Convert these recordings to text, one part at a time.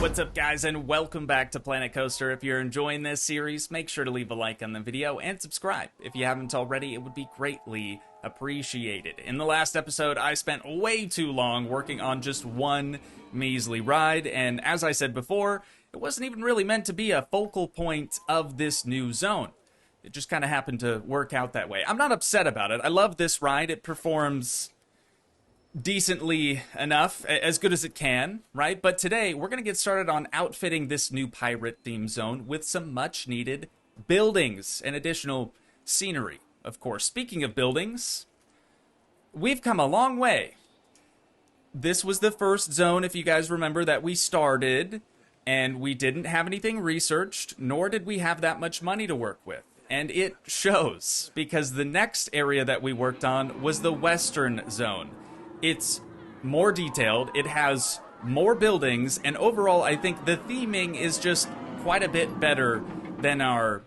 What's up, guys, and welcome back to Planet Coaster. If you're enjoying this series, make sure to leave a like on the video and subscribe. If you haven't already, it would be greatly appreciated. In the last episode, I spent way too long working on just one measly ride, and as I said before, it wasn't even really meant to be a focal point of this new zone. It just kind of happened to work out that way. I'm not upset about it. I love this ride. It performs decently enough, as good as it can, right? But today, we're going to get started on outfitting this new pirate theme zone with some much-needed buildings and additional scenery, of course. Speaking of buildings, we've come a long way. This was the first zone, if you guys remember, that we started, and we didn't have anything researched, nor did we have that much money to work with. And it shows, because the next area that we worked on was the western zone. It's more detailed, it has more buildings, and overall I think the theming is just quite a bit better than our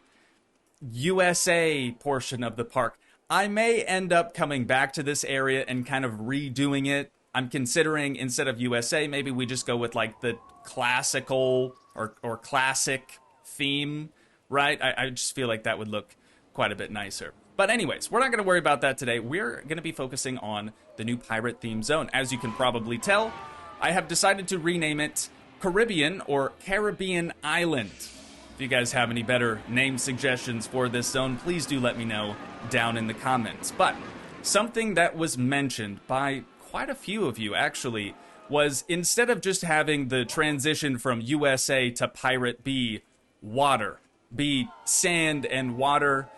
USA portion of the park. I may end up coming back to this area and kind of redoing it. I'm considering, instead of USA, maybe we just go with like the classical or classic theme, right? I just feel like that would look quite a bit nicer. But anyways, we're not going to worry about that today. We're going to be focusing on the new pirate theme zone. As you can probably tell, I have decided to rename it Caribbean or Caribbean Island. If you guys have any better name suggestions for this zone, please do let me know down in the comments. But something that was mentioned by quite a few of you, actually, was instead of just having the transition from USA to pirate be water, be sand and water,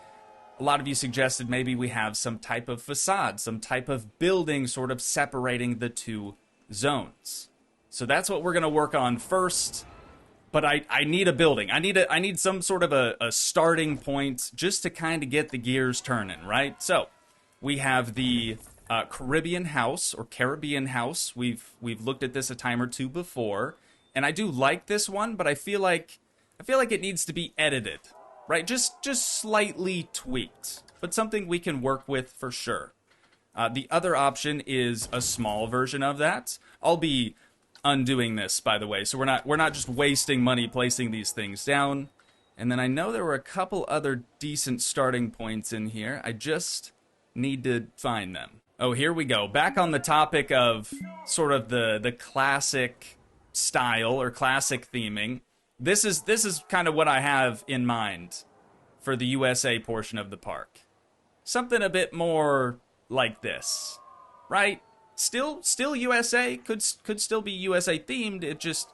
a lot of you suggested maybe we have some type of facade, some type of building sort of separating the two zones. So that's what we're going to work on first. But I need a building. I need some sort of a starting point just to kind of get the gears turning, right? So we have the Caribbean house or Caribbean house. We've looked at this a time or two before, and I do like this one, but I feel like it needs to be edited. Right, just slightly tweaked, but something we can work with for sure. The other option is a small version of that. I'll be undoing this, by the way, so we're not just wasting money placing these things down. And then I know there were a couple other decent starting points in here. I just need to find them. Oh, here we go. Back on the topic of sort of the classic style or classic theming. This is kind of what I have in mind for the USA portion of the park. Something a bit more like this, right? Still USA, could still be USA themed. It just,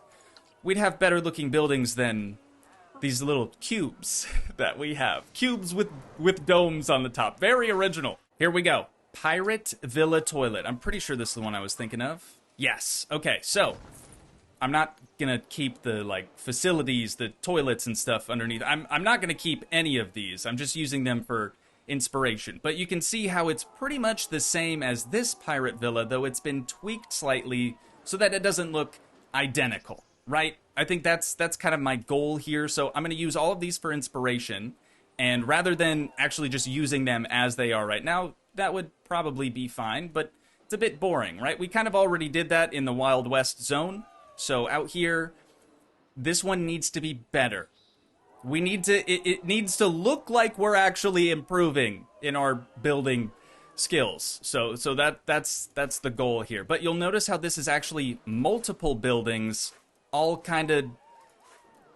we'd have better looking buildings than these little cubes that we have. Cubes with domes on the top. Very original. Here we go. Pirate Villa Toilet. I'm pretty sure this is the one I was thinking of. Yes. Okay, so I'm not gonna keep the, like, facilities, the toilets and stuff underneath. I'm not gonna keep any of these. I'm just using them for inspiration. But you can see how it's pretty much the same as this pirate villa, though it's been tweaked slightly so that it doesn't look identical, right? I think that's kind of my goal here. So I'm gonna use all of these for inspiration, and rather than actually just using them as they are right now, that would probably be fine, but it's a bit boring, right? We kind of already did that in the Wild West zone. So out here, this one needs to be better. We need to, it needs to look like we're actually improving in our building skills. So that's the goal here. But you'll notice how this is actually multiple buildings all kind of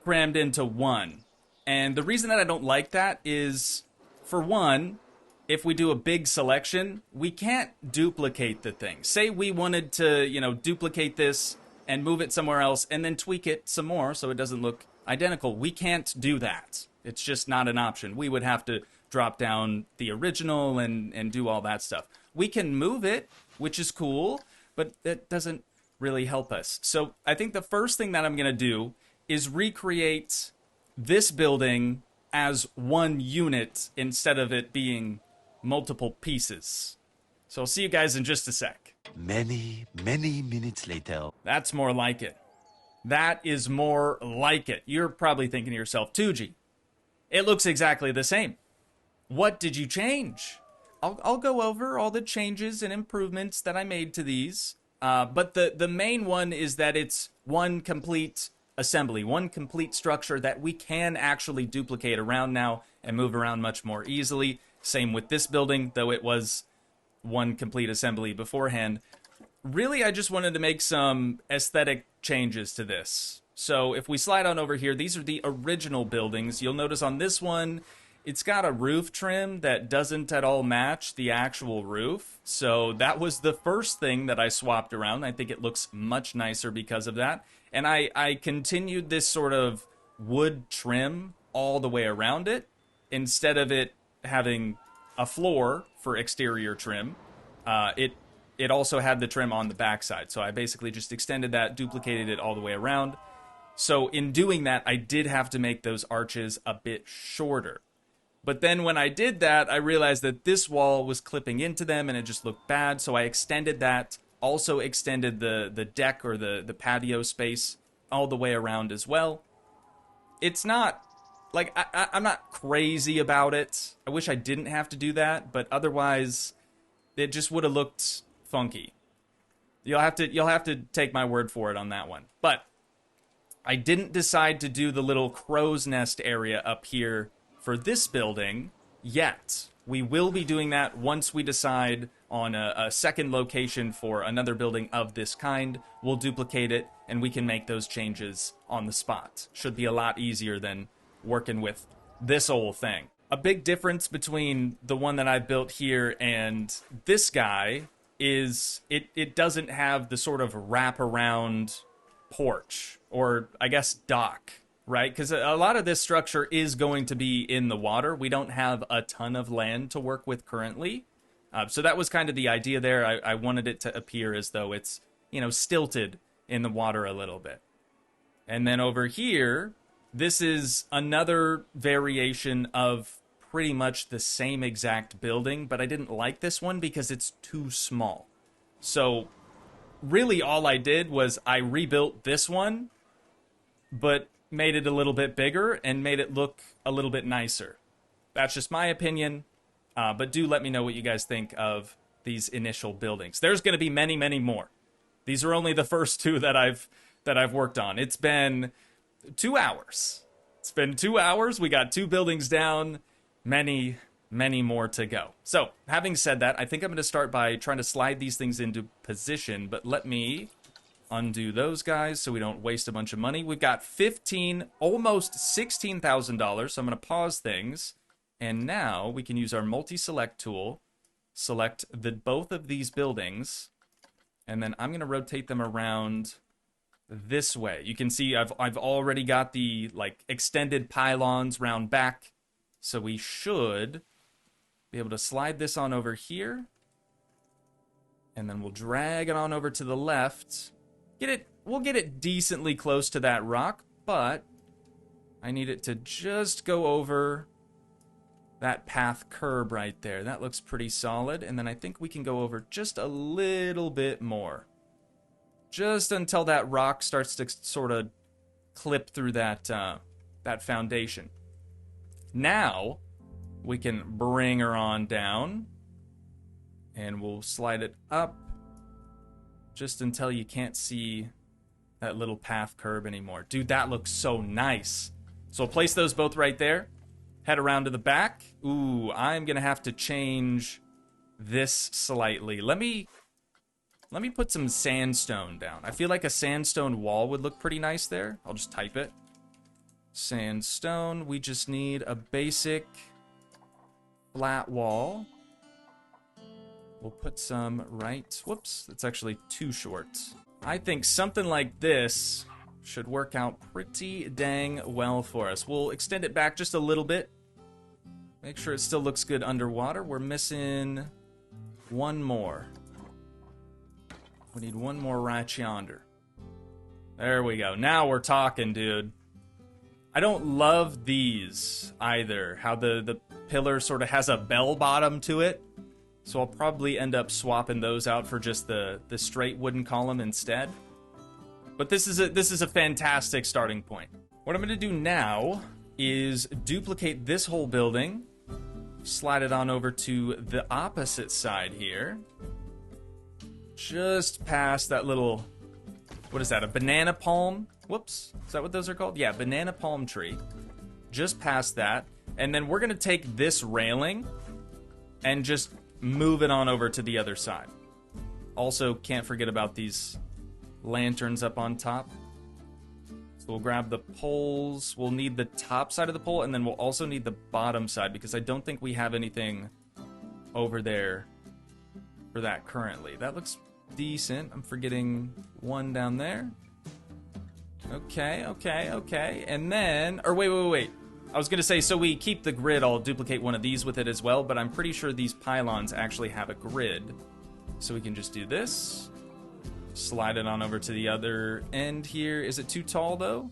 crammed into one. And the reason that I don't like that is, for one, if we do a big selection, we can't duplicate the thing. Say we wanted to, duplicate this and move it somewhere else, and then tweak it some more so it doesn't look identical. We can't do that. It's just not an option. We would have to drop down the original and do all that stuff. We can move it, which is cool, but that doesn't really help us. So I think the first thing that I'm going to do is recreate this building as one unit instead of it being multiple pieces. So I'll see you guys in just a sec. Many minutes later. That's more like it. That is more like it. You're probably thinking to yourself, Toogii, it looks exactly the same. What did you change? I'll go over all the changes and improvements that I made to these. But the main one is that it's one complete assembly, one complete structure that we can actually duplicate around now and move around much more easily. Same with this building, though it was one complete assembly beforehand. Really, I just wanted to make some aesthetic changes to this. So if we slide on over here, these are the original buildings. You'll notice on this one, it's got a roof trim that doesn't at all match the actual roof. So that was the first thing that I swapped around. I think it looks much nicer because of that. And I continued this sort of wood trim all the way around it. Instead of it having a floor for exterior trim, it also had the trim on the backside. So I basically just extended that, duplicated it all the way around. So in doing that, I did have to make those arches a bit shorter. But then when I did that, I realized that this wall was clipping into them and it just looked bad. So I extended that, also extended the deck or the patio space all the way around as well. It's not, like, I'm not crazy about it. I wish I didn't have to do that, but otherwise, it just would have looked funky. You'll have to take my word for it on that one. But I didn't decide to do the little crow's nest area up here for this building yet. We will be doing that once we decide on a second location for another building of this kind. We'll duplicate it and we can make those changes on the spot. Should be a lot easier than working with this old thing. A big difference between the one that I built here and this guy is it doesn't have the sort of wraparound porch, or I guess dock, right? Because a lot of this structure is going to be in the water. We don't have a ton of land to work with currently. So that was kind of the idea there. I wanted it to appear as though it's, you know, stilted in the water a little bit. And then over here, this is another variation of pretty much the same exact building, but I didn't like this one because it's too small. So really all I did was I rebuilt this one, but made it a little bit bigger and made it look a little bit nicer. That's just my opinion, but do let me know what you guys think of these initial buildings. There's going to be many, many more. These are only the first two that I've worked on. It's been 2 hours. It's been 2 hours. We got 2 buildings down. Many, many more to go. So, having said that, I think I'm going to start by trying to slide these things into position, but let me undo those guys so we don't waste a bunch of money. We've got almost $16,000, so I'm going to pause things, and now we can use our multi-select tool, select both of these buildings, and then I'm going to rotate them around this way. You can see I've already got the extended pylons round back, so we should be able to slide this on over here, and then we'll drag it on over to the left. We'll get it decently close to that rock, but I need it to just go over that path curb right there. That looks pretty solid, and then I think we can go over just a little bit more. Just until that rock starts to sort of clip through that foundation. Now, we can bring her on down, and we'll slide it up just until you can't see that little path curb anymore. Dude, that looks so nice. So we'll place those both right there. Head around to the back. Ooh, I'm going to have to change this slightly. Let me put some sandstone down. I feel like a sandstone wall would look pretty nice there. I'll just type it. Sandstone. We just need a basic flat wall. We'll put some right... Whoops, that's actually too short. I think something like this should work out pretty dang well for us. We'll extend it back just a little bit. Make sure it still looks good underwater. We're missing one more. We need one more right yonder. There we go. Now we're talking, dude. I don't love these either. How the pillar sort of has a bell bottom to it. So I'll probably end up swapping those out for just the straight wooden column instead. But this is a fantastic starting point. What I'm going to do now is duplicate this whole building. Slide it on over to the opposite side here. Just past that little... What is that? A banana palm Whoops. Is that what those are called? Yeah, banana palm tree. Just past that. And then we're going to take this railing and just move it on over to the other side. Also, can't forget about these lanterns up on top. So we'll grab the poles. We'll need the top side of the pole, and then we'll also need the bottom side, because I don't think we have anything over there for that currently. That looks decent. I'm forgetting one down there. Okay, okay, okay. And then, or wait. I was going to say, so we keep the grid, I'll duplicate one of these with it as well, but I'm pretty sure these pylons actually have a grid. So we can just do this. Slide it on over to the other end here. Is it too tall, though?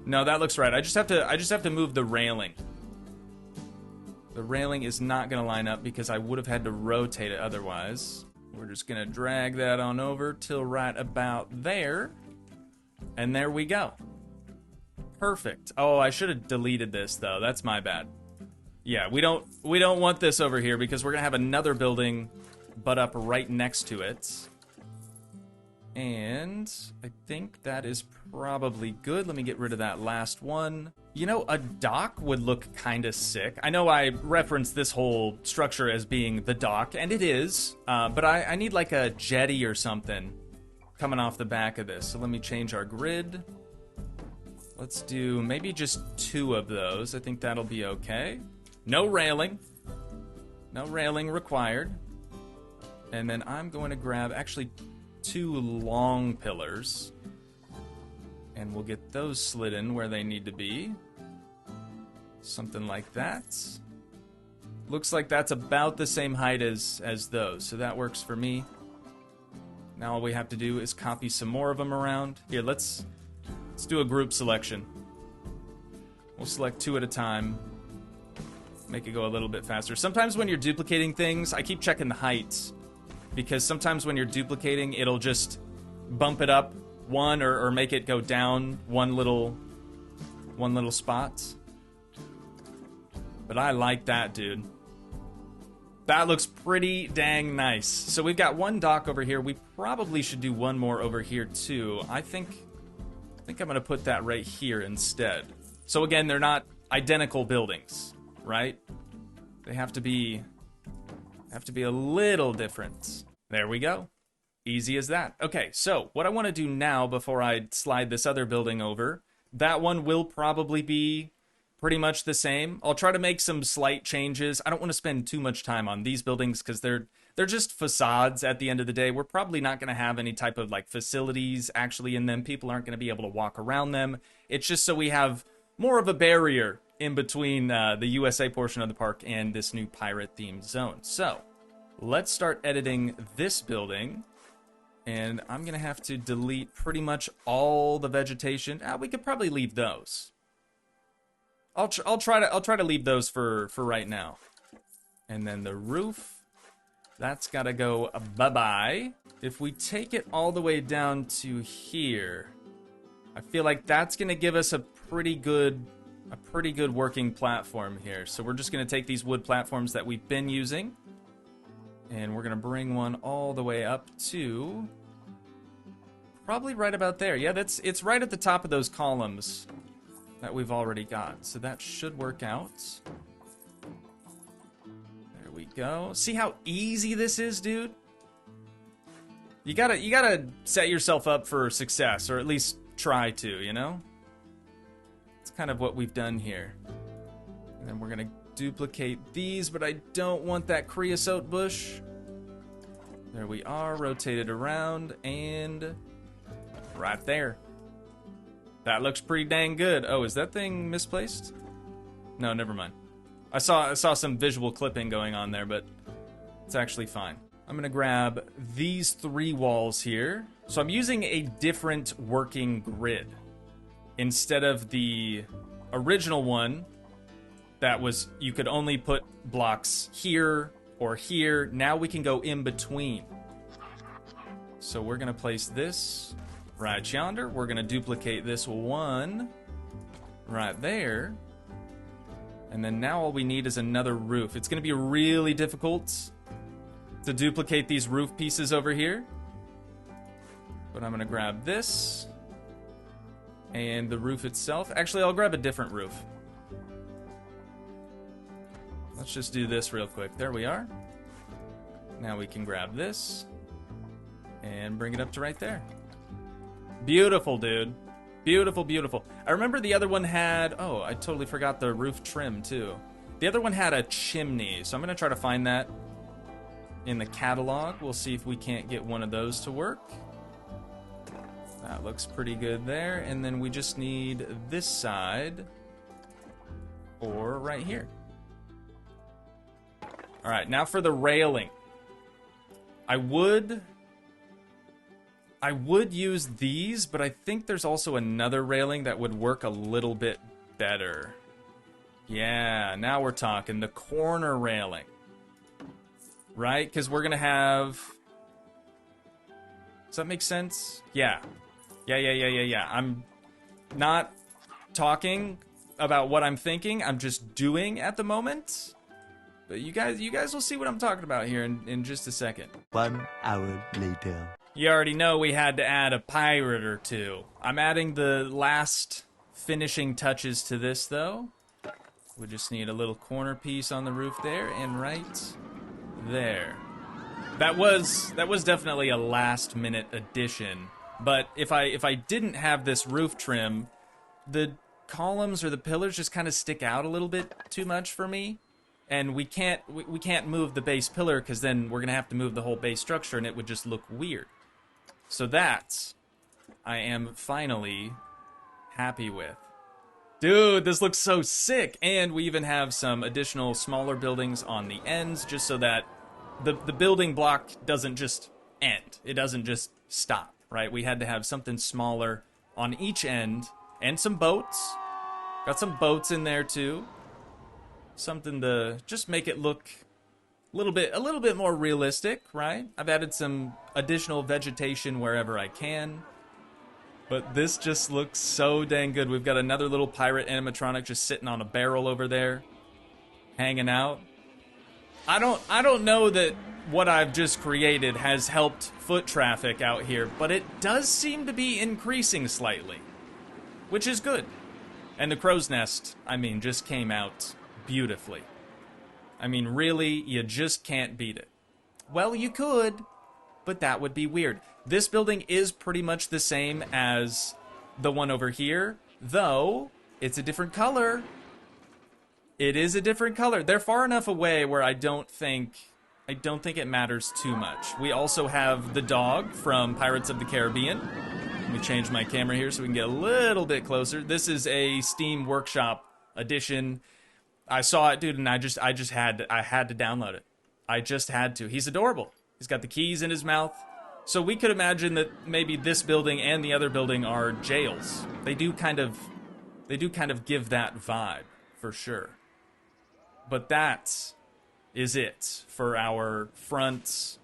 No, that looks right. I just have to move the railing. The railing is not going to line up because I would have had to rotate it otherwise. We're just going to drag that on over till right about there. And there we go. Perfect. Oh, I should have deleted this though. That's my bad. Yeah, we don't want this over here because we're gonna have another building butt up right next to it. And I think that is probably good. Let me get rid of that last one. You know, a dock would look kind of sick. I know I referenced this whole structure as being the dock, and it is, but I need like a jetty or something coming off the back of this. So let me change our grid. Let's do maybe just 2 of those. I think that'll be okay. No railing. No railing required. And then I'm going to grab actually 2 long pillars. And we'll get those slid in where they need to be. Something like that. Looks like that's about the same height as those. So that works for me. Now all we have to do is copy some more of them around. Here, let's do a group selection. We'll select 2 at a time. Make it go a little bit faster. Sometimes when you're duplicating things, I keep checking the heights. Because sometimes when you're duplicating, it'll just bump it up one or make it go down one little spot. But I like that, dude. That looks pretty dang nice. So we've got 1 dock over here. We probably should do 1 more over here too. I think I'm going to put that right here instead. So again, they're not identical buildings, right? They have to be a little different. There we go. Easy as that. Okay, so what I want to do now before I slide this other building over, that one will probably be pretty much the same. I'll try to make some slight changes. I don't want to spend too much time on these buildings because they're just facades at the end of the day. We're probably not going to have any type of like facilities actually in them. People aren't going to be able to walk around them. It's just so we have more of a barrier in between the USA portion of the park and this new pirate themed zone. So let's start editing this building. And I'm going to have to delete pretty much all the vegetation. We could probably leave those. I'll try to leave those for right now. And then the roof, that's got to go bye-bye. If we take it all the way down to here, I feel like that's going to give us a pretty good working platform here. So we're just going to take these wood platforms that we've been using, and we're going to bring one all the way up to probably right about there. Yeah, it's right at the top of those columns that we've already got. So that should work out. There we go. See how easy this is, dude? You gotta set yourself up for success, or at least try to, you know? It's kind of what we've done here. And then we're gonna duplicate these, but I don't want that creosote bush. There we are, rotate it around, and right there. That looks pretty dang good. Oh, is that thing misplaced? No, never mind. I saw some visual clipping going on there, but it's actually fine. I'm gonna grab these 3 walls here. So I'm using a different working grid. Instead of the original one that was, you could only put blocks here or here. Now we can go in between. So we're gonna place this right yonder. We're gonna duplicate this one right there. And then now all we need is another roof. It's gonna be really difficult to duplicate these roof pieces over here. But I'm gonna grab this, And the roof itself. Actually, I'll grab a different roof. Let's just do this real quick. There we are. Now we can grab this and bring it up to right there. Beautiful, dude. Beautiful, beautiful. I remember the other one had... Oh, I totally forgot the roof trim, too. The other one had a chimney, so I'm going to try to find that in the catalog. We'll see if we can't get one of those to work. That looks pretty good there. And then we just need this side or right here. All right, now for the railing. I would use these, but I think there's also another railing that would work a little bit better. Yeah, now we're talking. The corner railing. Right? Because we're going to have... Does that make sense? Yeah. Yeah. I'm not talking about what I'm thinking. I'm just doing at the moment. But you guys will see what I'm talking about here in just a second. 1 hour later. You already know we had to add a pirate or two. I'm adding the last finishing touches to this, though. We just need a little corner piece on the roof there, and right there. That was definitely a last-minute addition. But if I didn't have this roof trim, the columns or the pillars just kind of stick out a little bit too much for me. And we can't move the base pillar because then we're gonna have to move the whole base structure and it would just look weird. So that I am finally happy with. Dude, this looks so sick. And we even have some additional smaller buildings on the ends just so that the building block doesn't just end. It doesn't just stop, right? We had to have something smaller on each end and some boats. Got some boats in there too. Something to just make it look a little bit more realistic, right? I've added some additional vegetation wherever I can. But this just looks so dang good. We've got another little pirate animatronic just sitting on a barrel over there, hanging out. I don't know that what I've just created has helped foot traffic out here, but it does seem to be increasing slightly, which is good. And the crow's nest, I mean, just came out beautifully. I mean, really, you just can't beat it. Well, you could, but that would be weird. This building is pretty much the same as the one over here, though it's a different color. It is a different color. They're far enough away where I don't think it matters too much. We also have the dog from Pirates of the Caribbean. Let me change my camera here so we can get a little bit closer. This is a Steam Workshop edition. I saw it, dude, and I had to download it. I just had to. He's adorable. He's got the keys in his mouth. So we could imagine that maybe this building and the other building are jails. They do kind of give that vibe, for sure. But that is it for our front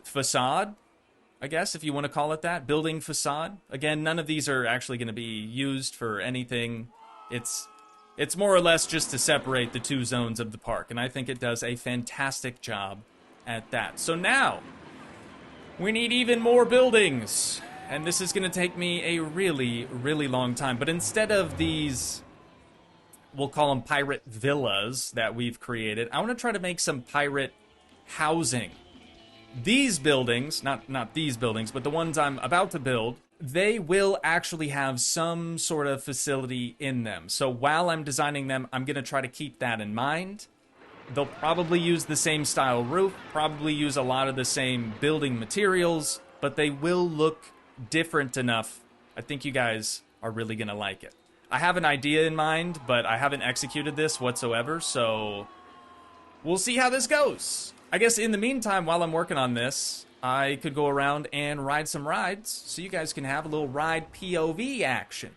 facade, I guess, if you want to call it that. Building facade. Again, none of these are actually going to be used for anything. It's more or less just to separate the two zones of the park, and I think it does a fantastic job at that. So now, we need even more buildings, and this is going to take me a really, really long time. But instead of these, we'll call them pirate villas that we've created, I want to try to make some pirate housing. These buildings, not these buildings, but the ones I'm about to build, they will actually have some sort of facility in them. So while I'm designing them, I'm going to try to keep that in mind. They'll probably use the same style roof, probably use a lot of the same building materials, but they will look different enough. I think you guys are really going to like it. I have an idea in mind, but I haven't executed this whatsoever, so we'll see how this goes. I guess in the meantime, while I'm working on this, I could go around and ride some rides, so you guys can have a little ride POV action.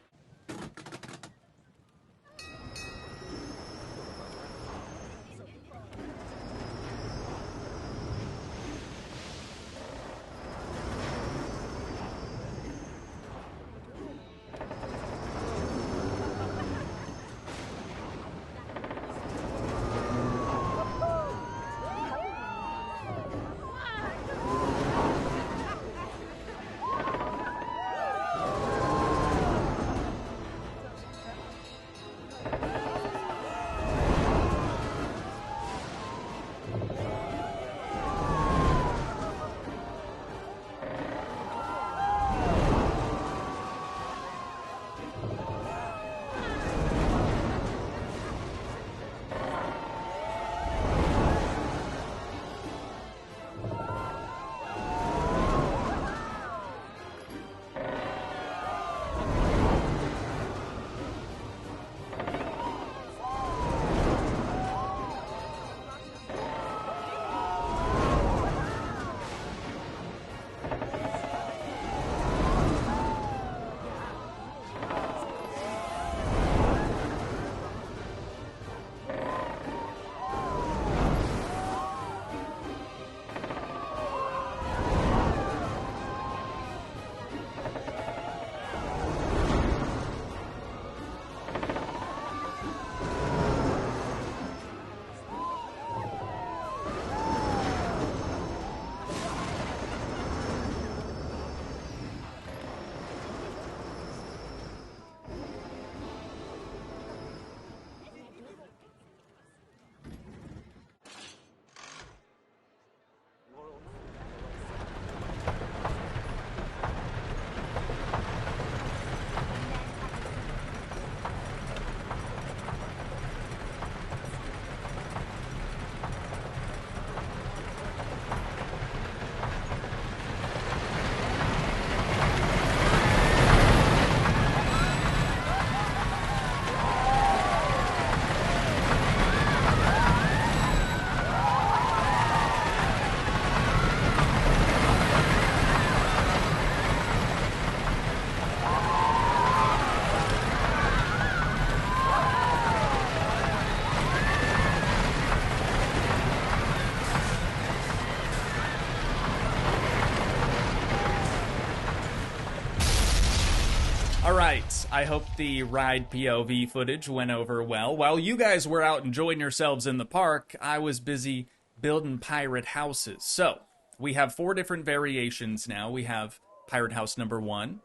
Alright, I hope the ride POV footage went over well. While you guys were out enjoying yourselves in the park, I was busy building pirate houses. So, we have 4 different variations now. We have Pirate House number 1,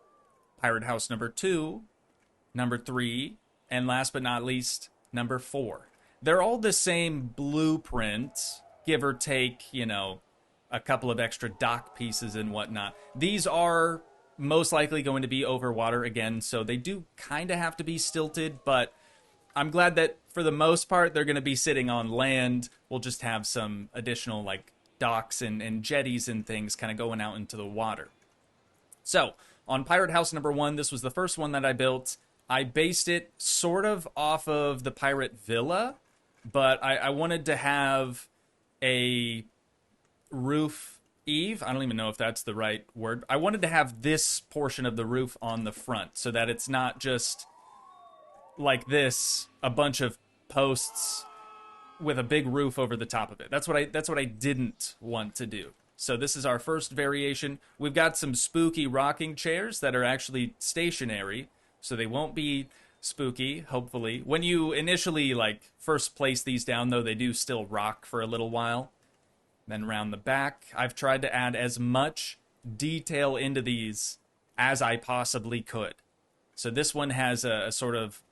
Pirate House number 2, number 3, and last but not least, number 4. They're all the same blueprint, give or take, you know, a couple of extra dock pieces and whatnot. These are most likely going to be over water again, so they do kind of have to be stilted, but I'm glad that for the most part they're going to be sitting on land. We'll just have some additional like docks and jetties and things kind of going out into the water. So on Pirate House number 1, this was the first one that I built. I based it sort of off of the Pirate Villa, but I wanted to have a roof eave. I don't even know if that's the right word. I wanted to have this portion of the roof on the front so that it's not just like this, a bunch of posts with a big roof over the top of it. That's what I didn't want to do. So this is our first variation. We've got some spooky rocking chairs that are actually stationary, so they won't be spooky, hopefully. When you initially like first place these down though, they do still rock for a little while. Then around the back, I've tried to add as much detail into these as I possibly could. So this one has a sort of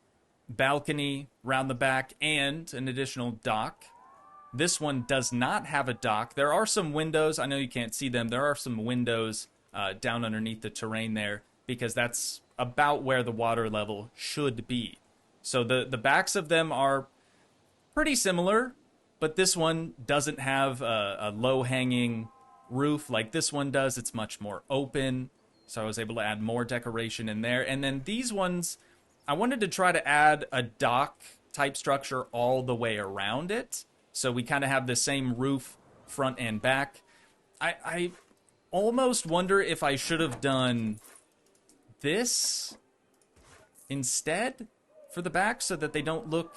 balcony around the back and an additional dock. This one does not have a dock. There are some windows. I know you can't see them. There are some windows down underneath the terrain there because that's about where the water level should be. So the backs of them are pretty similar, but this one doesn't have a low-hanging roof like this one does. It's much more open, so I was able to add more decoration in there. And then these ones, I wanted to try to add a dock-type structure all the way around it, so we kind of have the same roof front and back. I almost wonder if I should have done this instead for the back so that they don't look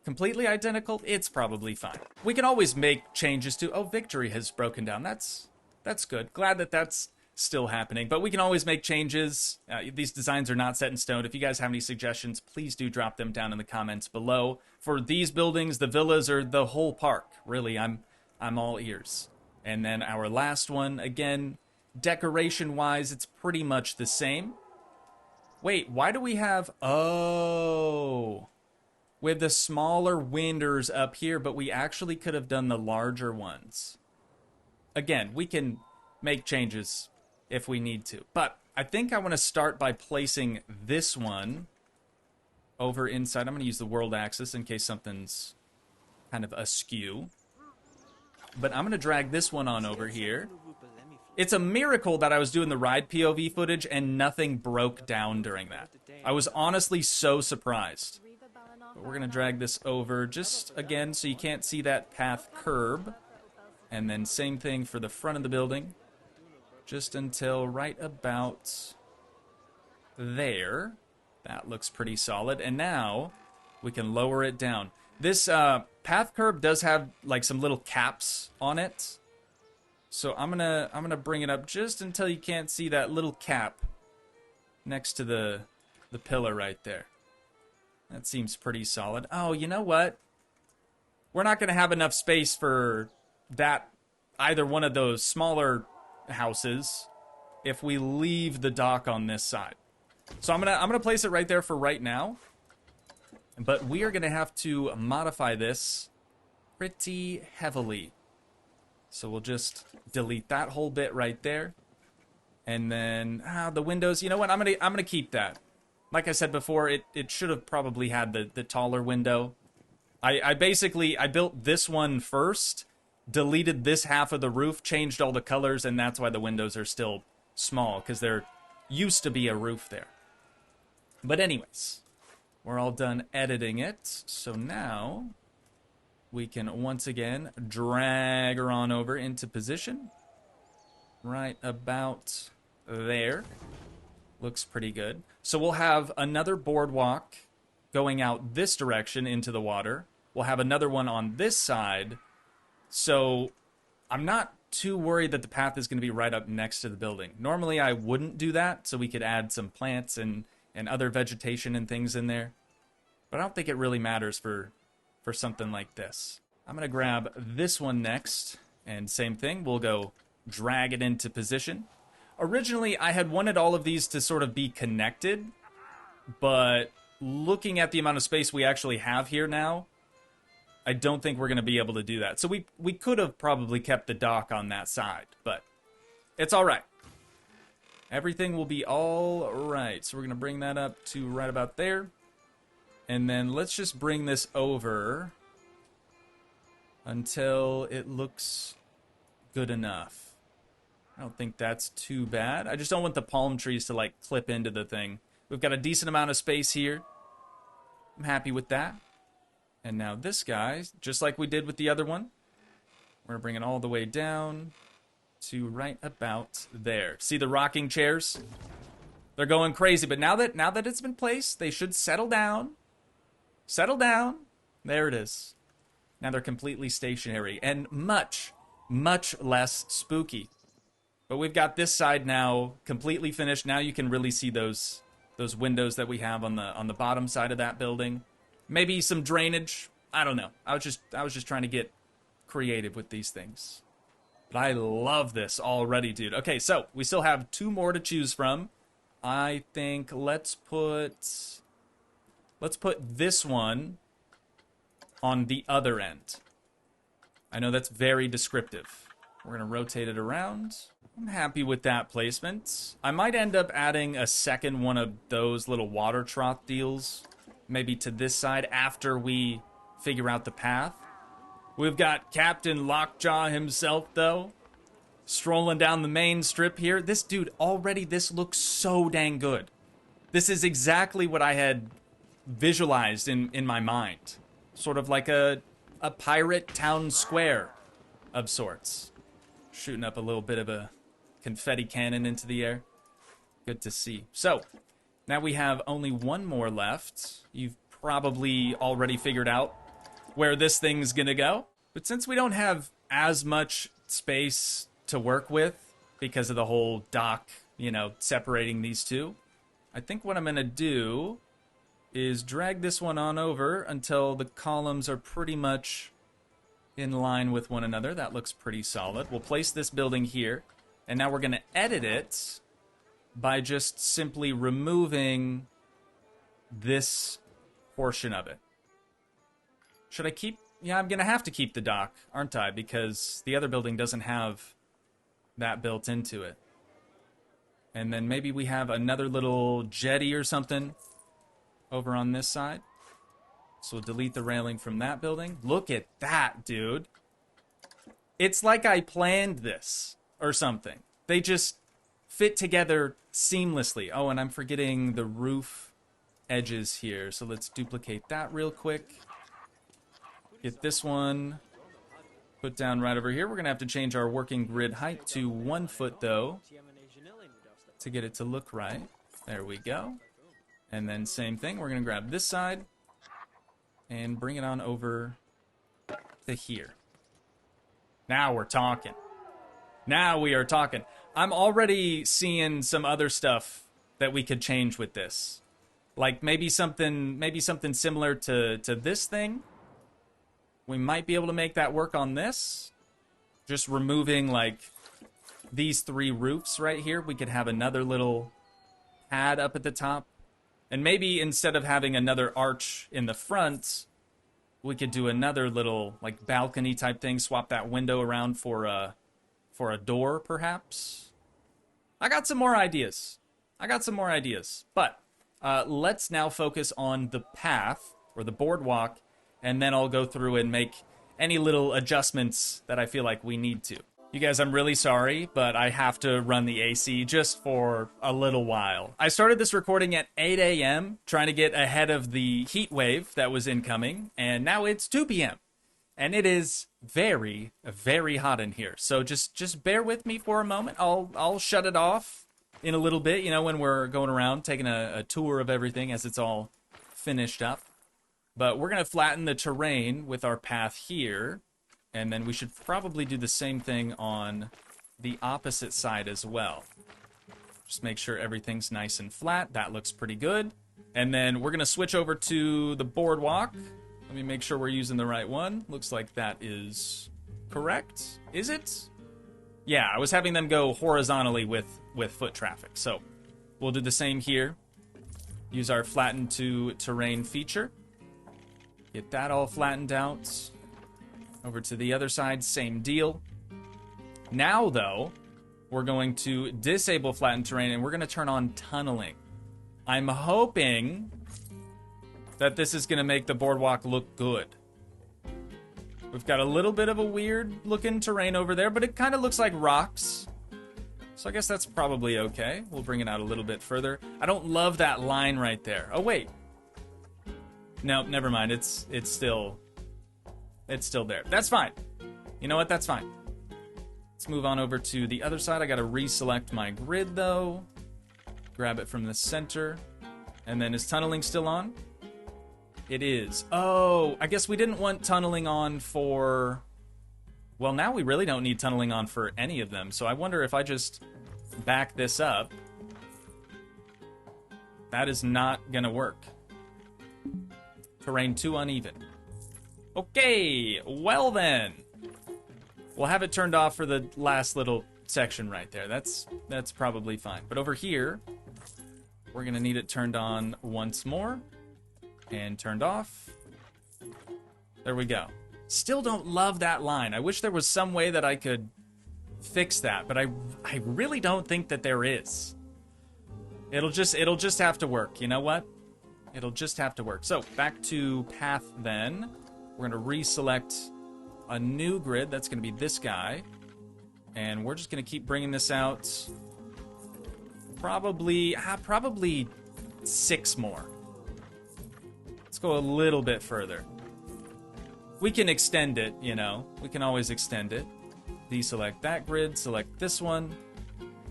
completely identical. It's probably fine. We can always make changes to... Oh, Victory has broken down. That's good. Glad that that's still happening. But we can always make changes. These designs are not set in stone. If you guys have any suggestions, please do drop them down in the comments below. For these buildings, the villas, or the whole park, really, I'm all ears. And then our last one, again, decoration-wise, it's pretty much the same. Wait, why do we have... Oh... We have the smaller windows up here, but we actually could have done the larger ones. Again, we can make changes if we need to. But I think I want to start by placing this one over inside. I'm going to use the world axis in case something's kind of askew. But I'm going to drag this one on over here. It's a miracle that I was doing the ride POV footage and nothing broke down during that. I was honestly so surprised. But we're going to drag this over just, again, so you can't see that path curb. And then same thing for the front of the building. Just until right about there. That looks pretty solid. And now we can lower it down. This path curb does have like some little caps on it. So I'm gonna bring it up just until you can't see that little cap next to the pillar right there. That seems pretty solid. Oh, you know what? We're not going to have enough space for that, either one of those smaller houses, if we leave the dock on this side. So I'm gonna place it right there for right now. But we are going to have to modify this pretty heavily. So we'll just delete that whole bit right there. And then the windows, you know what? I'm gonna keep that. Like I said before, it should have probably had the taller window. I basically built this one first, deleted this half of the roof, changed all the colors, and that's why the windows are still small, because there used to be a roof there. But anyways, we're all done editing it, so now we can once again drag her on over into position. Right about there. Looks pretty good. So we'll have another boardwalk going out this direction into the water. We'll have another one on this side. So I'm not too worried that the path is going to be right up next to the building. Normally I wouldn't do that, so we could add some plants and other vegetation and things in there. But I don't think it really matters for something like this. I'm going to grab this one next, and same thing, we'll go drag it into position. Originally, I had wanted all of these to sort of be connected, but looking at the amount of space we actually have here now, I don't think we're going to be able to do that. So we could have probably kept the dock on that side, but it's all right. Everything will be all right. So we're going to bring that up to right about there. And then let's just bring this over until it looks good enough. I don't think that's too bad. I just don't want the palm trees to like clip into the thing. We've got a decent amount of space here. I'm happy with that. And now this guy, just like we did with the other one, we're gonna bring it all the way down to right about there. See the rocking chairs? They're going crazy, but now that it's been placed, they should settle down. Settle down. There it is. Now they're completely stationary and much, much less spooky. But we've got this side now completely finished. Now you can really see those windows that we have on the bottom side of that building. Maybe some drainage. I don't know. I was just trying to get creative with these things. But I love this already, dude. Okay, so we still have 2 more to choose from. I think let's put this one on the other end. I know that's very descriptive. We're going to rotate it around. I'm happy with that placement. I might end up adding a second one of those little water trough deals, maybe to this side after we figure out the path. We've got Captain Lockjaw himself, though, strolling down the main strip here. This dude, already this looks so dang good. This is exactly what I had visualized in my mind. Sort of like a pirate town square of sorts. Shooting up a little bit of a confetti cannon into the air. Good to see. So, now we have only one more left. You've probably already figured out where this thing's gonna go. But since we don't have as much space to work with because of the whole dock, you know, separating these two, I think what I'm gonna do is drag this one on over until the columns are pretty much in line with one another. That looks pretty solid. We'll place this building here, and now we're going to edit it by just simply removing this portion of it. Should I keep? Yeah, I'm going to have to keep the dock, aren't I? Because the other building doesn't have that built into it. And then maybe we have another little jetty or something over on this side. So we'll delete the railing from that building. Look at that, dude. It's like I planned this or something. They just fit together seamlessly. Oh, and I'm forgetting the roof edges here. So let's duplicate that real quick. Get this one put down right over here. We're going to have to change our working grid height to 1 foot, though, to get it to look right. There we go. And then same thing, we're going to grab this side and bring it on over to here. Now we're talking. Now we are talking. I'm already seeing some other stuff that we could change with this. Like maybe something similar to this thing. We might be able to make that work on this. Just removing like these 3 roofs right here. We could have another little pad up at the top. And maybe instead of having another arch in the front, we could do another little like balcony type thing. Swap that window around for a door, perhaps. I got some more ideas. But let's now focus on the path or the boardwalk, and then I'll go through and make any little adjustments that I feel like we need to. You guys, I'm really sorry, but I have to run the AC just for a little while. I started this recording at 8 a.m., trying to get ahead of the heat wave that was incoming, and now it's 2 p.m. And it is very, very hot in here. So just bear with me for a moment. I'll shut it off in a little bit, you know, when we're going around, taking a tour of everything as it's all finished up. But we're going to flatten the terrain with our path here. And then we should probably do the same thing on the opposite side as well. Just make sure everything's nice and flat. That looks pretty good. And then we're going to switch over to the boardwalk. Let me make sure we're using the right one. Looks like that is correct. Is it? Yeah, I was having them go horizontally with foot traffic. So we'll do the same here. Use our flatten to terrain feature. Get that all flattened out. Over to the other side, same deal. Now, though, we're going to disable flattened terrain and we're going to turn on tunneling. I'm hoping that this is going to make the boardwalk look good. We've got a little bit of a weird looking terrain over there, but it kind of looks like rocks. So I guess that's probably okay. We'll bring it out a little bit further. I don't love that line right there. Oh, wait. No, never mind. It's still there. That's fine. You know what? That's fine. Let's move on over to the other side. I got to reselect my grid, though. Grab it from the center. And then is tunneling still on? It is. Oh, I guess we didn't want tunneling on for... Well, now we really don't need tunneling on for any of them. So I wonder if I just back this up. That is not going to work. Terrain too uneven. Okay, well then. We'll have it turned off for the last little section right there. That's probably fine. But over here, we're going to need it turned on once more. And turned off. There we go. Still don't love that line. I wish there was some way that I could fix that, but I really don't think that there is. It'll just have to work. You know what? It'll just have to work. So, back to path then. We're going to reselect a new grid. That's going to be this guy. And we're just going to keep bringing this out. Probably 6 more. Let's go a little bit further. We can extend it, you know. We can always extend it. Deselect that grid, select this one.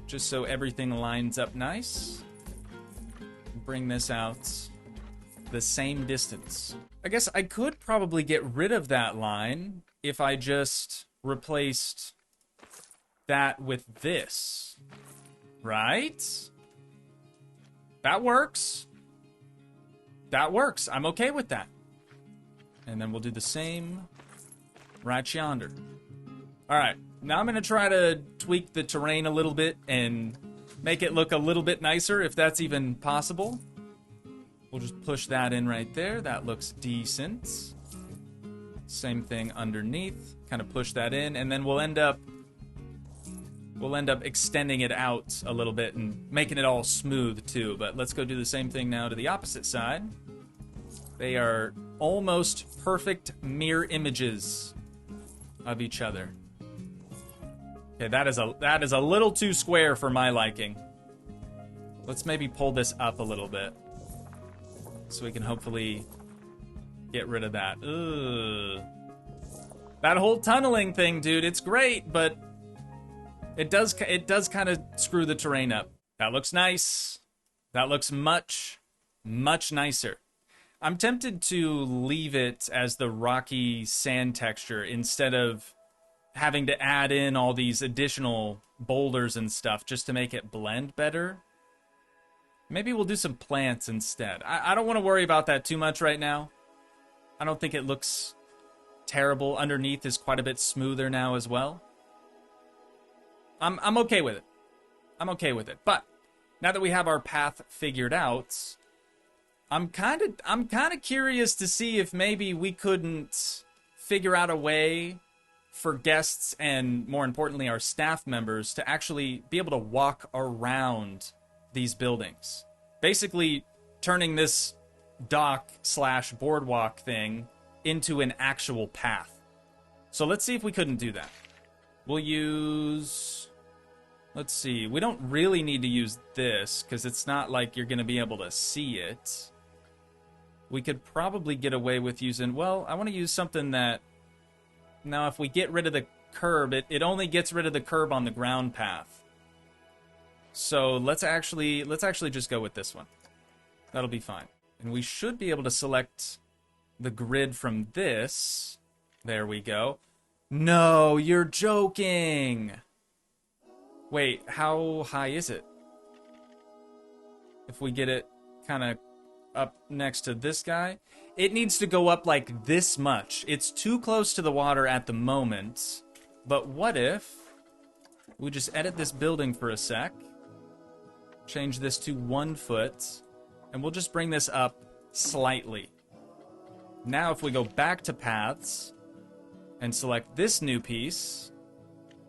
Just so everything lines up nice. Bring this out the same distance. I guess I could probably get rid of that line if I just replaced that with this. Right? That works. That works. I'm okay with that. And then we'll do the same right yonder. Alright, now I'm going to try to tweak the terrain a little bit and make it look a little bit nicer, if that's even possible. We'll just push that in right there. That looks decent. Same thing underneath. Kind of push that in, and then we'll end up extending it out a little bit and making it all smooth too. But let's go do the same thing now to the opposite side. They are almost perfect mirror images of each other. Okay, that is a little too square for my liking. Let's maybe pull this up a little bit so we can hopefully get rid of that. Ugh. That whole tunneling thing, dude, it's great, but it does kind of screw the terrain up. That looks nice. That looks much, much nicer. I'm tempted to leave it as the rocky sand texture instead of having to add in all these additional boulders and stuff just to make it blend better. Maybe we'll do some plants instead. I don't want to worry about that too much right now. I don't think it looks terrible. Underneath is quite a bit smoother now as well. I'm okay with it. I'm okay with it. But now that we have our path figured out, I'm kind of curious to see if maybe we couldn't figure out a way for guests and, more importantly, our staff members to actually be able to walk around these buildings. Basically, turning this dock/boardwalk thing into an actual path. So let's see if we couldn't do that. We'll use... Let's see. We don't really need to use this because it's not like you're going to be able to see it. We could probably get away with using... Well, I want to use something that... Now, if we get rid of the curb, it only gets rid of the curb on the ground path. So let's actually just go with this one. That'll be fine. And we should be able to select the grid from this. There we go. No, you're joking. Wait, how high is it? If we get it kind of up next to this guy, it needs to go up like this much. It's too close to the water at the moment. But what if we just edit this building for a sec, change this to 1 foot, and we'll just bring this up slightly. Now if we go back to paths and select this new piece,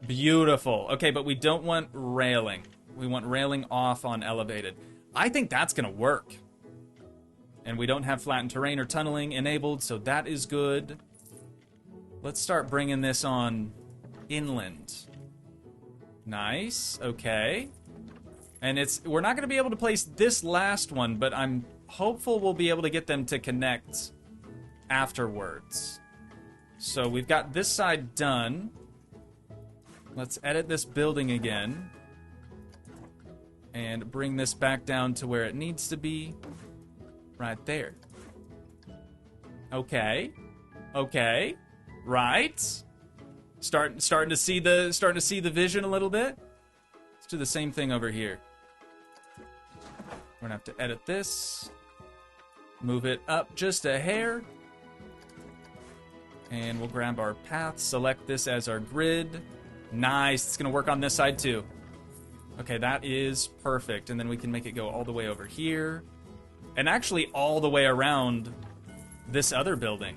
beautiful. Okay, but we don't want railing. We want railing off on elevated. I think that's gonna work. And we don't have flattened terrain or tunneling enabled, so that is good. Let's start bringing this on inland. Nice, okay. And we're not gonna be able to place this last one, but I'm hopeful we'll be able to get them to connect afterwards. So we've got this side done. Let's edit this building again. And bring this back down to where it needs to be. Right there. Okay. Okay. Right. Starting to see the vision a little bit. Let's do the same thing over here. We're gonna have to edit this. Move it up just a hair. And we'll grab our path, select this as our grid. Nice, it's gonna work on this side too. Okay, that is perfect. And then we can make it go all the way over here. And actually all the way around this other building.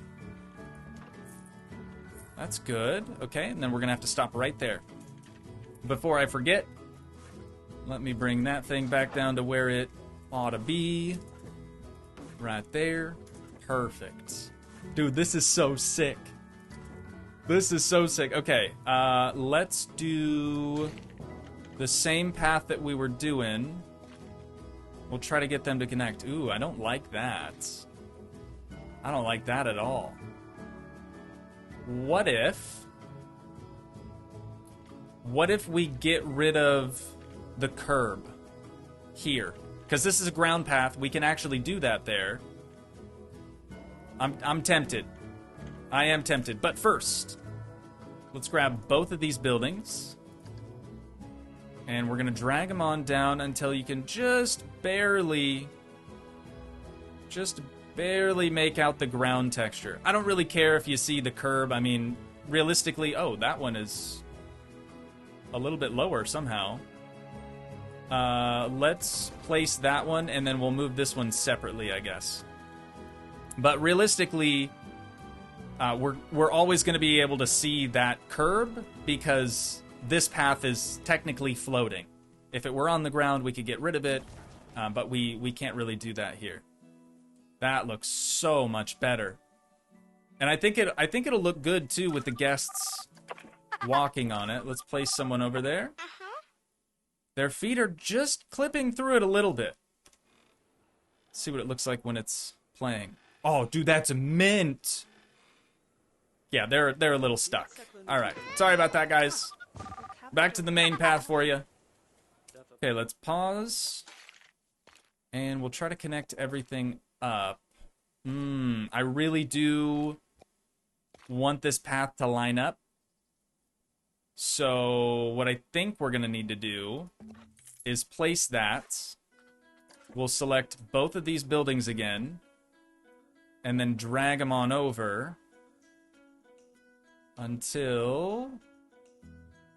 That's good. Okay, and then we're gonna have to stop right there. Before I forget, let me bring that thing back down to where it ought to be. Right there. Perfect. Dude, this is so sick. This is so sick. Okay, let's do the same path that we were doing. We'll try to get them to connect. Ooh, I don't like that. I don't like that at all. What if we get rid of the curb here? Because this is a ground path. We can actually do that there. I'm tempted. I am tempted. But first, let's grab both of these buildings. And we're going to drag them on down until you can just barely make out the ground texture. I don't really care if you see the curb. I mean, realistically, oh, that one is a little bit lower somehow. Let's place that one, and then we'll move this one separately, I guess. But realistically, we're always going to be able to see that curb because this path is technically floating. If it were on the ground, we could get rid of it, but we can't really do that here. That looks so much better. And I think it'll look good too with the guests walking on it. Let's place someone over there. Their feet are just clipping through it a little bit. Let's see what it looks like when it's playing. Oh, dude, that's mint. Yeah, they're a little stuck. All right, sorry about that, guys. Back to the main path for you. Okay, let's pause. And we'll try to connect everything up. I really do want this path to line up. So what I think we're going to need to do is place that. We'll select both of these buildings again. And then drag them on over until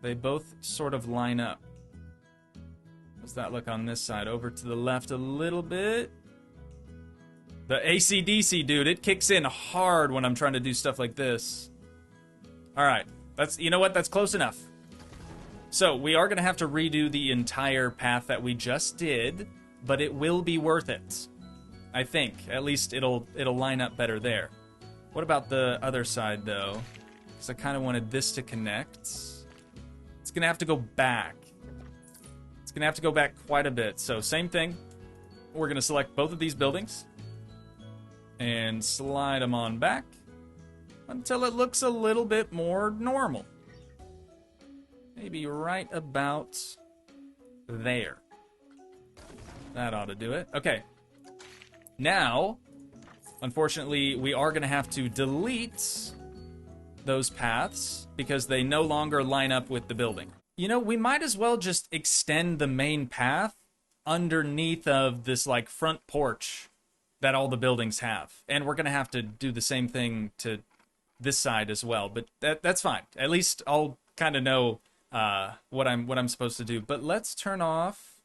they both sort of line up. Does that look on this side? Over to the left a little bit. The AC/DC, dude, it kicks in hard when I'm trying to do stuff like this. All right, you know what? That's close enough. So we are going to have to redo the entire path that we just did, but it will be worth it. I think. At least it'll line up better there. What about the other side, though? Because I kind of wanted this to connect. It's going to have to go back. It's going to have to go back quite a bit. So same thing. We're going to select both of these buildings. And slide them on back. Until it looks a little bit more normal. Maybe right about there. That ought to do it. Okay. Now, unfortunately, we are going to have to delete those paths because they no longer line up with the building. You know, we might as well just extend the main path underneath of this like front porch that all the buildings have. And we're gonna have to do the same thing to this side as well, but that's fine. At least I'll kind of know what I'm supposed to do. But let's turn off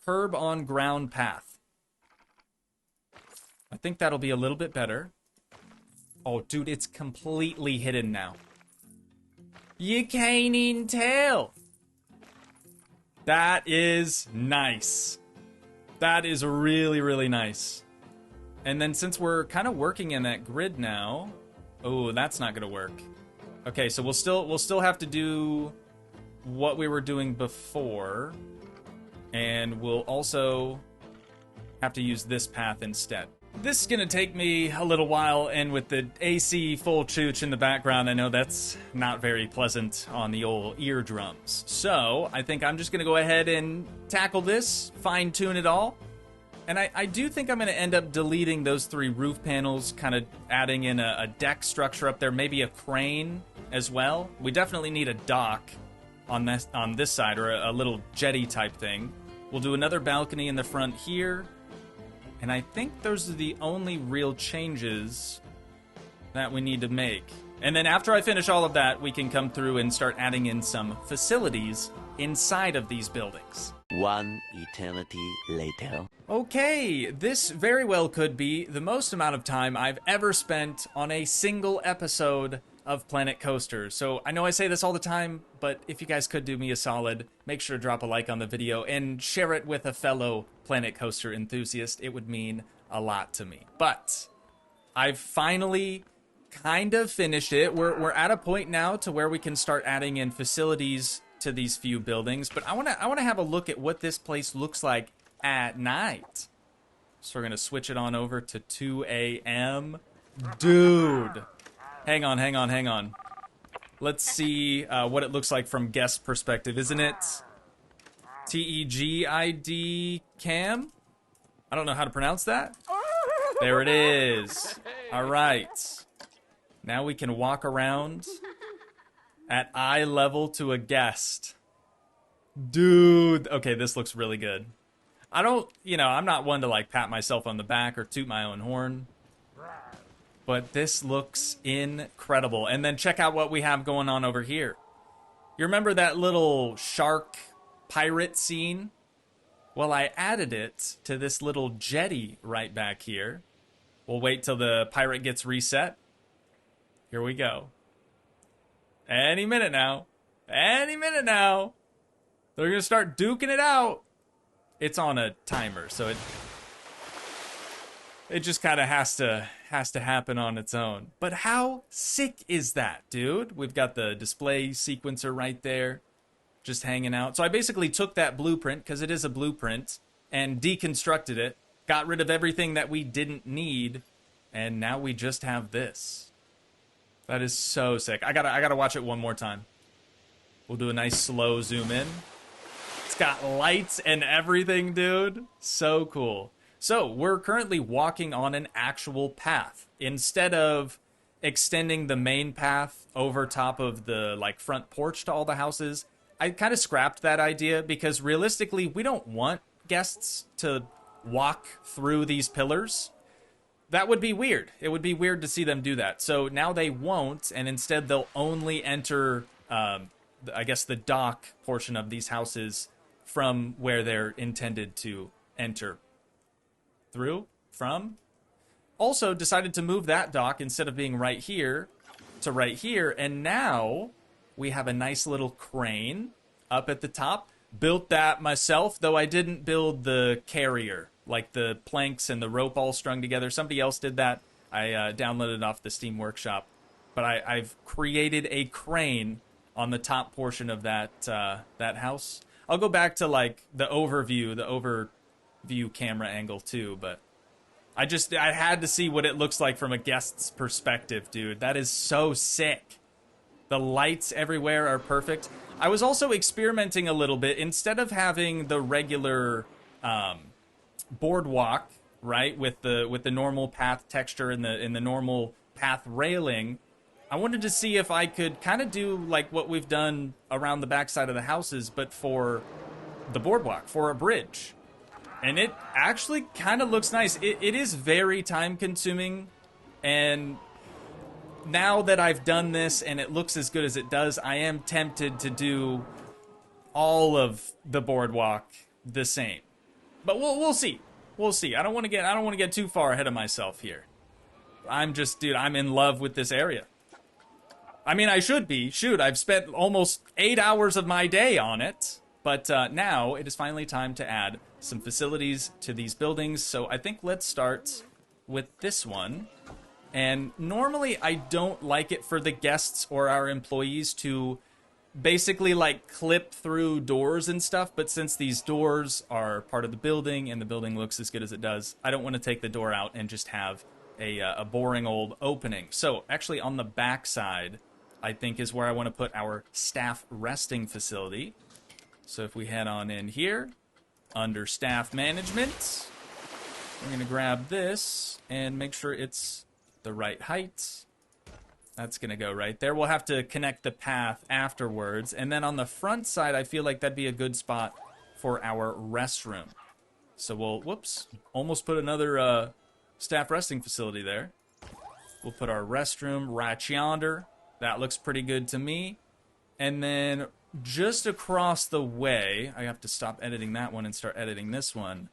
curb on ground path. I think that'll be a little bit better. Oh, dude, it's completely hidden now. You can't even tell. That is nice. That is really, really nice. And then since we're kind of working in that grid now, oh, that's not gonna work. Okay, so we'll still have to do what we were doing before, and we'll also have to use this path instead. This is gonna take me a little while, and with the AC full chooch in the background, I know that's not very pleasant on the old eardrums. So I think I'm just gonna go ahead and tackle this, fine tune it all. And I do think I'm going to end up deleting those 3 roof panels, kind of adding in a deck structure up there, maybe a crane as well. We definitely need a dock on this side, or a little jetty type thing. We'll do another balcony in the front here. And I think those are the only real changes that we need to make. And then after I finish all of that, we can come through and start adding in some facilities inside of these buildings. One eternity later. Okay, this very well could be the most amount of time I've ever spent on a single episode of Planet Coaster. So I know I say this all the time, but if you guys could do me a solid, make sure to drop a like on the video and share it with a fellow Planet Coaster enthusiast. It would mean a lot to me. But I've finally kind of finished it. We're at a point now to where we can start adding in facilities to these few buildings, but I want to have a look at what this place looks like at night. So we're going to switch it on over to 2 a.m. Dude. Hang on. Let's see what it looks like from guest perspective. Isn't it Toogii cam? I don't know how to pronounce that. There it is. All right. Now we can walk around at eye level to a guest. Dude. Okay, this looks really good. I'm not one to like pat myself on the back or toot my own horn, but this looks incredible. And then check out what we have going on over here. You remember that little shark pirate scene? Well, I added it to this little jetty right back here. We'll wait till the pirate gets reset. Here we go. Any minute now. They're going to start duking it out. It's on a timer, so it just kind of has to happen on its own. But how sick is that, dude? We've got the display sequencer right there, just hanging out. So I basically took that blueprint, because it is a blueprint, and deconstructed it, got rid of everything that we didn't need, and now we just have this. That is so sick. I gotta watch it one more time. We'll do a nice slow zoom in. It's got lights and everything, dude. So cool. So we're currently walking on an actual path. Instead of extending the main path over top of the like front porch to all the houses, I kind of scrapped that idea because realistically, we don't want guests to walk through these pillars. That would be weird. It would be weird to see them do that. So now they won't, and instead they'll only enter, I guess, the dock portion of these houses from where they're intended to enter. From. Also decided to move that dock instead of being right here to right here, and now we have a nice little crane up at the top. Built that myself, though I didn't build the carrier. Like the planks and the rope all strung together. Somebody else did that. I downloaded it off the Steam Workshop. But I've created a crane on the top portion of that house. I'll go back to like the overview camera angle too. But I had to see what it looks like from a guest's perspective, dude. That is so sick. The lights everywhere are perfect. I was also experimenting a little bit. Instead of having the regular boardwalk, right, with the normal path texture and the normal path railing, I wanted to see if I could kind of do like what we've done around the backside of the houses, but for the boardwalk, for a bridge. And it actually kind of looks nice. It is very time consuming, and now that I've done this and it looks as good as it does, I am tempted to do all of the boardwalk the same. But we'll see. We'll see. I don't want to get too far ahead of myself here. Dude, I'm in love with this area. I mean, I should be. Shoot, I've spent almost 8 hours of my day on it. But now it is finally time to add some facilities to these buildings. So I think let's start with this one. And normally I don't like it for the guests or our employees to basically like clip through doors and stuff. But since these doors are part of the building and the building looks as good as it does, I don't want to take the door out and just have a boring old opening. So actually on the back side, I think is where I want to put our staff resting facility. So if we head on in here, under staff management, we're going to grab this and make sure it's the right height. That's going to go right there. We'll have to connect the path afterwards. And then on the front side, I feel like that'd be a good spot for our restroom. So we'll, whoops, almost put another staff resting facility there. We'll put our restroom right yonder. That looks pretty good to me. And then just across the way, I have to stop editing that one and start editing this one.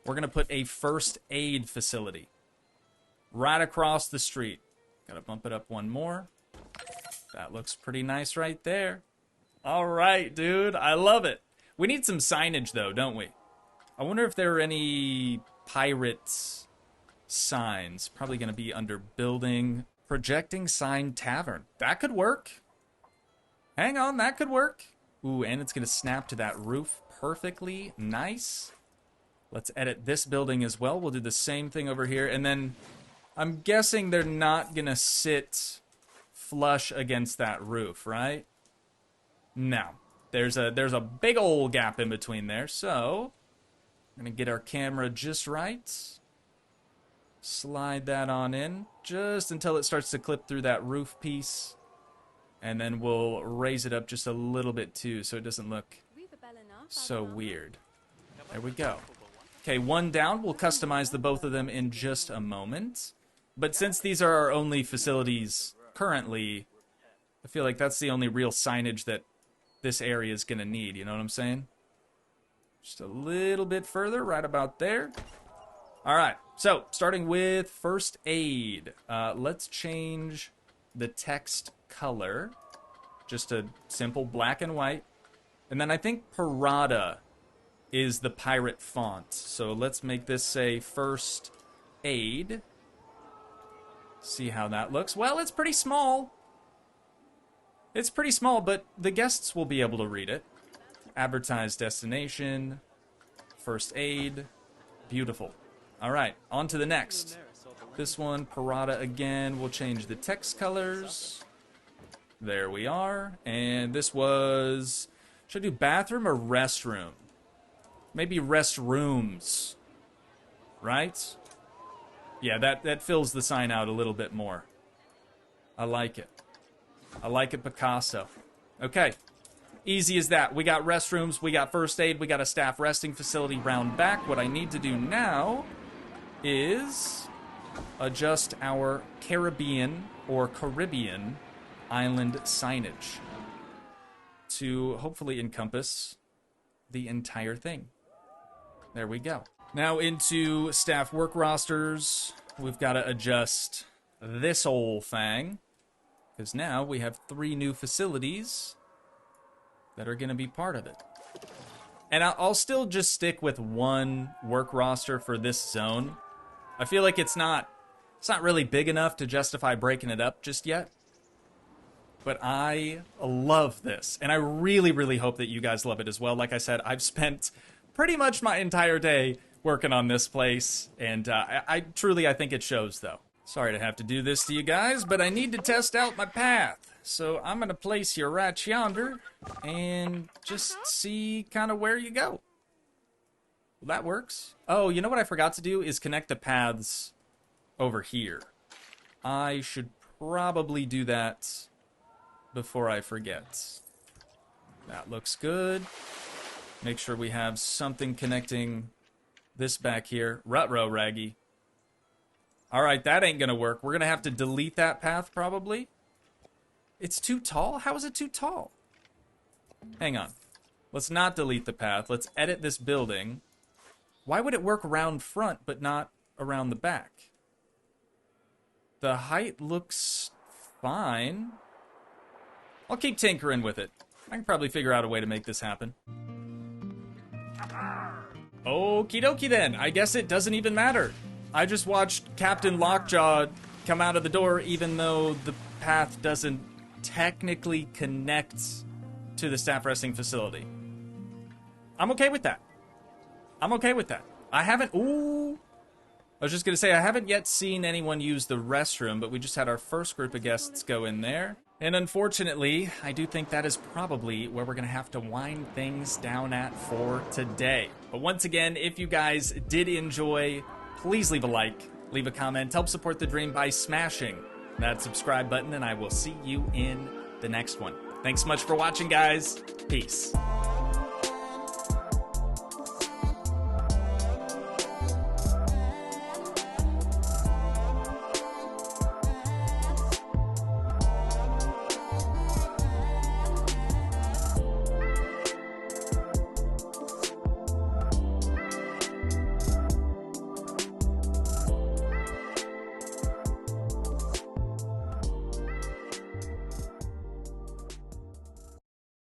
We're going to put a first aid facility right across the street. Got to bump it up one more. That looks pretty nice right there. All right, dude. I love it. We need some signage, though, don't we? I wonder if there are any pirates signs. Probably going to be under building. Projecting sign tavern. That could work. Hang on, that could work. Ooh, and it's going to snap to that roof perfectly. Nice. Let's edit this building as well. We'll do the same thing over here. And then I'm guessing they're not going to sit flush against that roof, right? No. There's a big old gap in between there. So, we're going to get our camera just right. Slide that on in just until it starts to clip through that roof piece. And then we'll raise it up just a little bit too so it doesn't look so weird. There we go. Okay, one down. We'll customize the both of them in just a moment. But since these are our only facilities currently, I feel like that's the only real signage that this area is going to need. You know what I'm saying? Just a little bit further, right about there. All right, so starting with first aid. Let's change the text color. Just a simple black and white. And then I think Pirata is the pirate font. So let's make this say first aid. See how that looks. Well, it's pretty small. It's pretty small, but the guests will be able to read it. Advertised destination. First aid. Beautiful. All right, on to the next. This one, Pirata again. We'll change the text colors. There we are. And this was... Should I do bathroom or restroom? Maybe restrooms. Right? Yeah, that fills the sign out a little bit more. I like it. I like it, Picasso. Okay. Easy as that. We got restrooms, we got first aid, we got a staff resting facility round back. What I need to do now is adjust our Caribbean or Caribbean island signage to hopefully encompass the entire thing. There we go. Now into staff work rosters, we've got to adjust this whole thing because now we have 3 new facilities that are going to be part of it. And I'll still just stick with one work roster for this zone. I feel like it's not really big enough to justify breaking it up just yet. But I love this, and I really, really hope that you guys love it as well. Like I said, I've spent pretty much my entire day working on this place, and I truly think it shows, though. Sorry to have to do this to you guys, but I need to test out my path. So I'm going to place you right yonder and just see kind of where you go. Well, that works. Oh, you know what I forgot to do is connect the paths over here. I should probably do that before I forget. That looks good. Make sure we have something connecting this back here. Ruh-roh, Raggy. Alright, that ain't gonna work. We're gonna have to delete that path, probably. It's too tall? How is it too tall? Hang on. Let's not delete the path. Let's edit this building. Why would it work around front, but not around the back? The height looks fine. I'll keep tinkering with it. I can probably figure out a way to make this happen. Okie dokie then. I guess it doesn't even matter. I just watched Captain Lockjaw come out of the door even though the path doesn't technically connect to the staff resting facility. I'm okay with that. I'm okay with that. I haven't... Ooh. I was just going to say, I haven't yet seen anyone use the restroom, but we just had our first group of guests go in there. And unfortunately, I do think that is probably where we're going to have to wind things down at for today. But once again, if you guys did enjoy, please leave a like, leave a comment, help support the dream by smashing that subscribe button, and I will see you in the next one. Thanks so much for watching, guys. Peace.